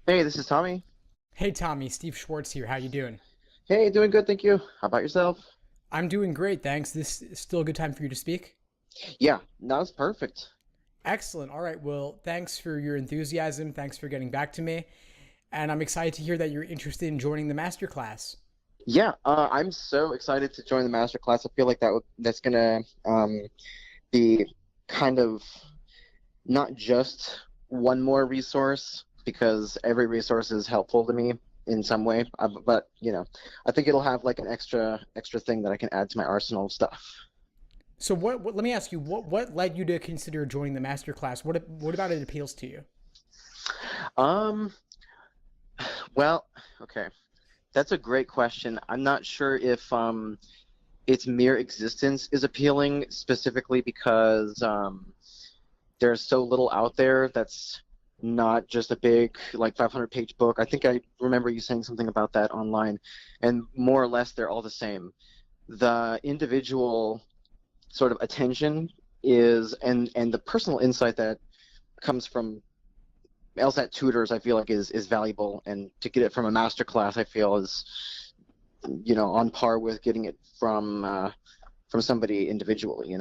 Hey, this is Tommy. Hey Tommy, Steve Schwartz here. How you doing? Hey, doing good, thank you. How about yourself? I'm doing great, thanks. This is still a good time for you to speak? Yeah, that was perfect. Excellent. All right. Well, thanks for your enthusiasm. Thanks for getting back to me. And I'm excited to hear that you're interested in joining the masterclass. Yeah, I'm so excited to join the master class. I feel like that's gonna be kind of not just one more resource because every resource is helpful to me in some way. But I think it'll have like an extra thing that I can add to my arsenal of stuff. So let me ask you, what led you to consider joining the masterclass? What about it appeals to you? Um, well, okay, that's a great question. I'm not sure if its mere existence is appealing specifically because there's so little out there that's not just a big like 500-page book. I think I remember you saying something about that online, and more or less they're all the same. The individual sort of attention is and the personal insight that comes from LSAT tutors I feel like is valuable, and to get it from a master class I feel is on par with getting it from somebody individually.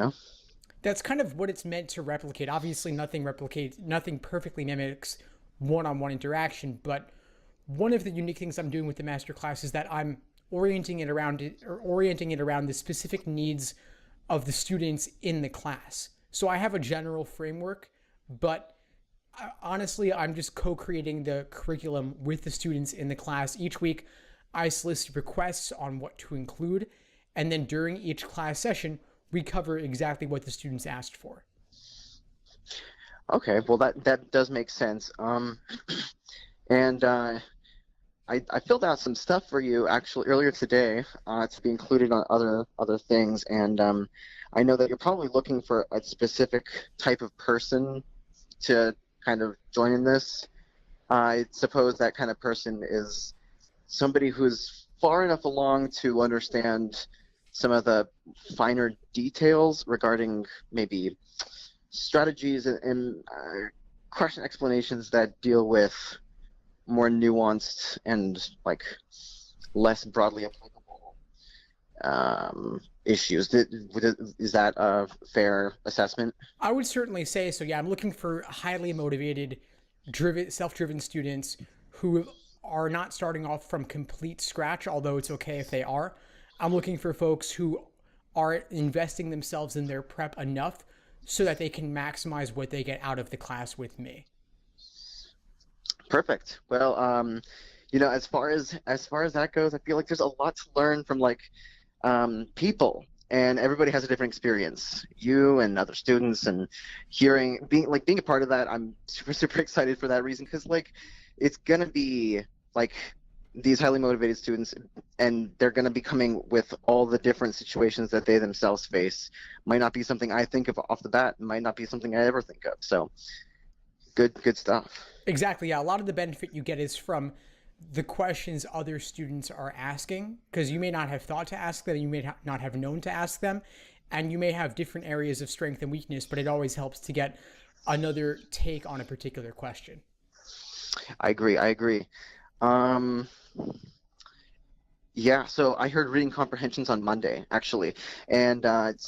That's kind of what it's meant to replicate. Obviously, nothing perfectly mimics one-on-one interaction, but one of the unique things I'm doing with the masterclass is that I'm orienting it around the specific needs of the students in the class. So I have a general framework, but honestly, I'm just co-creating the curriculum with the students in the class. Each week, I solicit requests on what to include, and then during each class session, we cover exactly what the students asked for. Okay, well that does make sense. And I filled out some stuff for you actually earlier today to be included on other things, and I know that you're probably looking for a specific type of person to kind of join in this. I suppose that kind of person is somebody who's far enough along to understand some of the finer details regarding maybe strategies and question explanations that deal with more nuanced and like less broadly applicable issues. Is that a fair assessment? I would certainly say so. Yeah, I'm looking for highly motivated, self-driven students who are not starting off from complete scratch, although it's okay if they are. I'm looking for folks who are investing themselves in their prep enough so that they can maximize what they get out of the class with me. Perfect. Well, as far as that goes, I feel like there's a lot to learn from like people, and everybody has a different experience. You and other students, and being a part of that, I'm super excited for that reason because like it's gonna be like these highly motivated students, and they're gonna be coming with all the different situations that they themselves face. Might not be something I think of off the bat. Might not be something I ever think of. So good stuff. Exactly. Yeah. A lot of the benefit you get is from the questions other students are asking, because you may not have thought to ask them, you may not have known to ask them, and you may have different areas of strength and weakness, but it always helps to get another take on a particular question. I agree. Um, Yeah, so I heard reading comprehensions on Monday actually, and it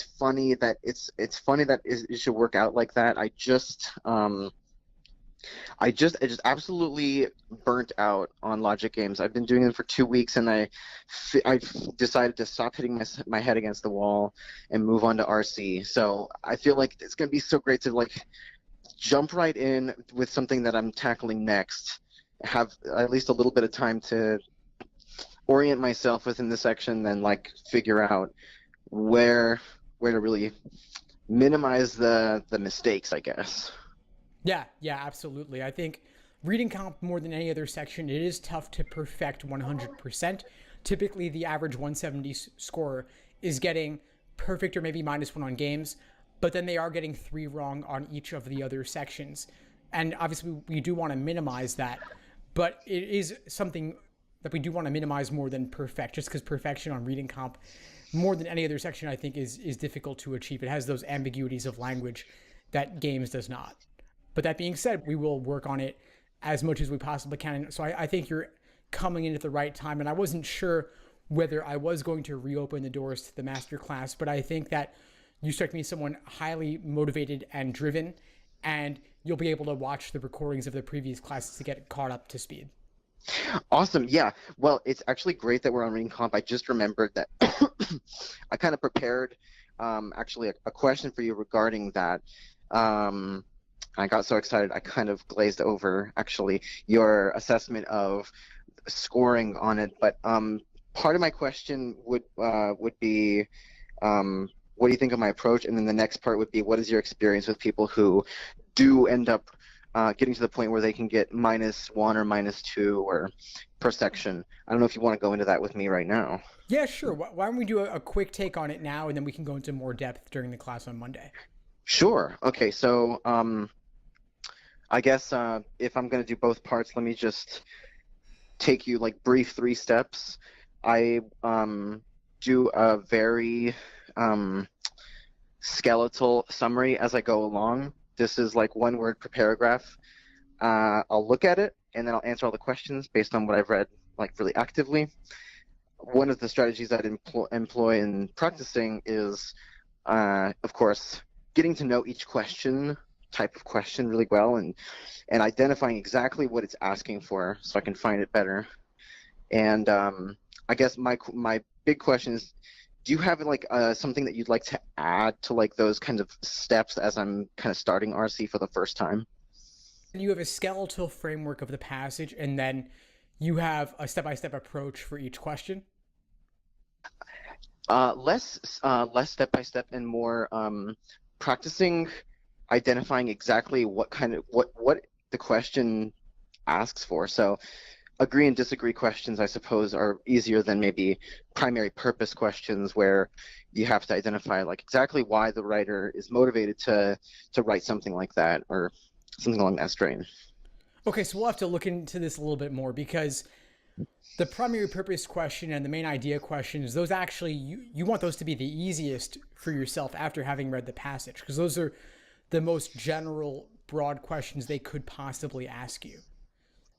should work out like that. I just absolutely burnt out on logic games. I've been doing them for 2 weeks, and I've decided to stop hitting my head against the wall and move on to RC. So I feel like it's gonna be so great to like jump right in with something that I'm tackling next. Have at least a little bit of time to orient myself within the section, then like figure out where where to really minimize the mistakes, I guess. Yeah, yeah, absolutely. I think reading comp more than any other section, it is tough to perfect 100%. Typically, the average 170 scorer is getting perfect or maybe -1 on games, but then they are getting three wrong on each of the other sections. And obviously, we do want to minimize that, but it is something that we do want to minimize more than perfect, just because perfection on reading comp, more than any other section, I think is difficult to achieve. It has those ambiguities of language that games does not. But that being said, we will work on it as much as we possibly can. So I think you're coming in at the right time. And I wasn't sure whether I was going to reopen the doors to the master class, but I think that you strike me as someone highly motivated and driven, and you'll be able to watch the recordings of the previous classes to get caught up to speed. Awesome. Yeah. Well, it's actually great that we're on Reading Comp. I just remembered that I kind of prepared actually a question for you regarding that. I got so excited I kind of glazed over actually your assessment of scoring on it. But part of my question would be what do you think of my approach? And then the next part would be, what is your experience with people who do end up getting to the point where they can get -1 or -2 or per section? I don't know if you want to go into that with me right now. Yeah, sure. Why don't we do a quick take on it now, and then we can go into more depth during the class on Monday. Sure. Okay. So I guess if I'm going to do both parts, let me just take you like brief 3 steps. I do a very skeletal summary as I go along. This is like 1 word per paragraph. I'll look at it and then I'll answer all the questions based on what I've read like really actively. One of the strategies I'd employ in practicing is, of course, getting to know each type of question really well and identifying exactly what it's asking for so I can find it better. And I guess my big question is, do you have like something that you'd like to add to like those kinds of steps as I'm kind of starting RC for the first time? You have a skeletal framework of the passage, and then you have a step-by-step approach for each question. Less step-by-step and more practicing identifying exactly what the question asks for. So agree and disagree questions, I suppose, are easier than maybe primary purpose questions where you have to identify like exactly why the writer is motivated to write something like that or something along that strain. Okay, so we'll have to look into this a little bit more, because the primary purpose question and the main idea questions, those actually, you want those to be the easiest for yourself after having read the passage, because those are the most general, broad questions they could possibly ask you.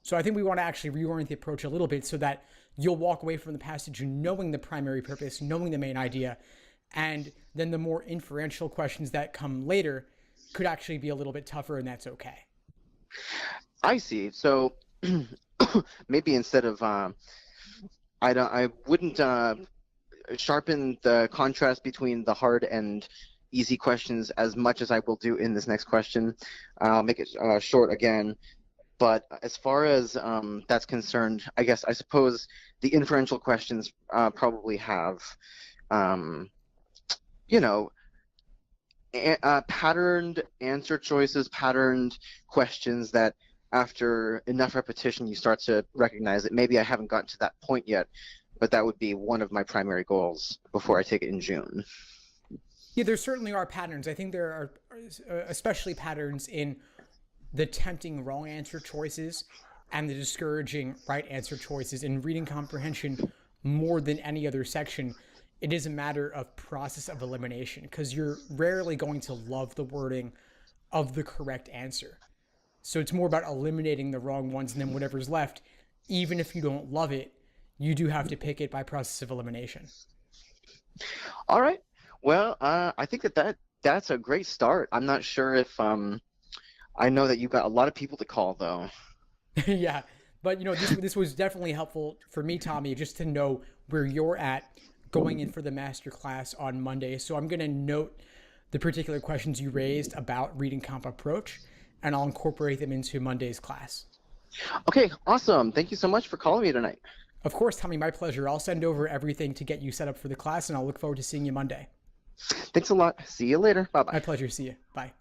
So I think we want to actually reorient the approach a little bit so that you'll walk away from the passage knowing the primary purpose, knowing the main idea, and then the more inferential questions that come later could actually be a little bit tougher, and that's okay. I see. So maybe instead of I wouldn't sharpen the contrast between the hard and easy questions as much as I will do in this next question. I'll make it short again. But as far as that's concerned, I suppose the inferential questions probably have, patterned answer choices, patterned questions that after enough repetition, you start to recognize that maybe I haven't gotten to that point yet, but that would be one of my primary goals before I take it in June. Yeah, there certainly are patterns. I think there are especially patterns in the tempting wrong answer choices and the discouraging right answer choices. In reading comprehension, more than any other section, it is a matter of process of elimination, because you're rarely going to love the wording of the correct answer. So it's more about eliminating the wrong ones, and then whatever's left, even if you don't love it, you do have to pick it by process of elimination. All right. Well, I think that's a great start. I'm not sure if I know that you've got a lot of people to call, though. Yeah, but this was definitely helpful for me, Tommy, just to know where you're at going in for the master class on Monday. So I'm going to note the particular questions you raised about reading comp approach, and I'll incorporate them into Monday's class. Okay, awesome. Thank you so much for calling me tonight. Of course, Tommy, my pleasure. I'll send over everything to get you set up for the class, and I'll look forward to seeing you Monday. Thanks a lot. See you later. Bye-bye. My pleasure. See you. Bye.